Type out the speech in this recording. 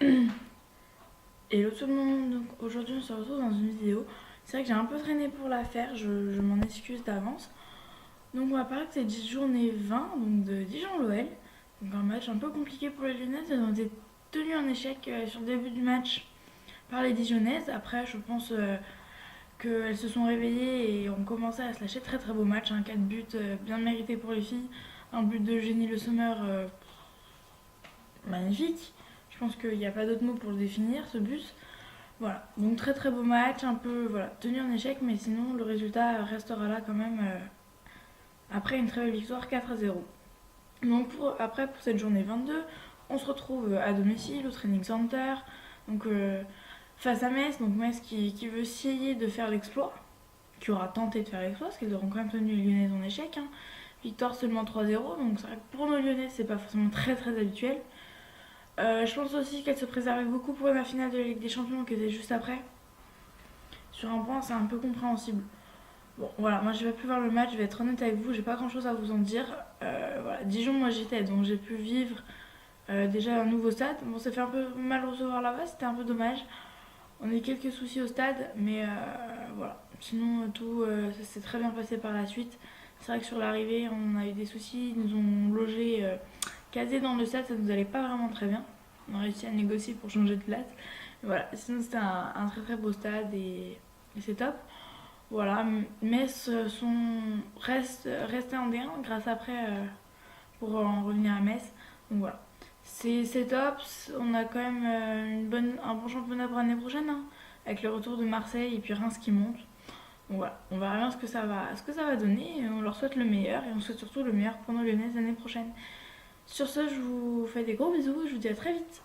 Hello tout le monde, donc aujourd'hui on se retrouve dans une vidéo. C'est vrai que j'ai un peu traîné pour la faire, je m'en excuse d'avance. Donc on va parler de cette journée 20, donc de Dijon-l'OL. Donc un match un peu compliqué pour les Lyonnaises, elles ont été tenues en échec sur le début du match par les Dijonnaises. Après je pense qu'elles se sont réveillées et ont commencé à se lâcher très très beau match. 4 buts bien mérités pour les filles, un but de Génie Le Sommer magnifique. Je pense qu'il n'y a pas d'autre mot pour le définir, ce but. Voilà, donc très très beau match, un peu voilà, tenu en échec, mais sinon le résultat restera là quand même après une très belle victoire 4-0. Donc après pour cette journée 22, on se retrouve à domicile au Training Center, donc face à Metz, donc Metz qui veut essayer de faire l'exploit, qui aura tenté de faire l'exploit, parce qu'ils auront quand même tenu les Lyonnaises en échec. Victoire seulement 3-0, donc c'est vrai que pour nos Lyonnais c'est pas forcément très très habituel. Je pense aussi qu'elle se préservait beaucoup pour la finale de la Ligue des Champions qui était juste après. Sur un point, c'est un peu compréhensible. Bon, voilà, moi j'ai pas pu voir le match, je vais être honnête avec vous, j'ai pas grand chose à vous en dire. Voilà, Dijon, moi j'étais, donc j'ai pu vivre déjà un nouveau stade. Bon, ça fait un peu mal recevoir là-bas, c'était un peu dommage. On a eu quelques soucis au stade, mais voilà. Sinon, tout ça s'est très bien passé par la suite. C'est vrai que sur l'arrivée, on a eu des soucis, ils nous ont logés casés dans le stade, ça nous allait pas vraiment très bien. On a réussi à négocier pour changer de place. Voilà, sinon c'était un très très beau stade et c'est top. Voilà, Metz restés en D1 grâce après pour en revenir à Metz. Donc voilà, c'est top. On a quand même un bon championnat pour l'année prochaine, avec le retour de Marseille et puis Reims qui monte. Donc voilà, on verra bien ce que ça va donner. On leur souhaite le meilleur et on souhaite surtout le meilleur pour nos Lyonnaises l'année prochaine. Sur ce, je vous fais des gros bisous, je vous dis à très vite.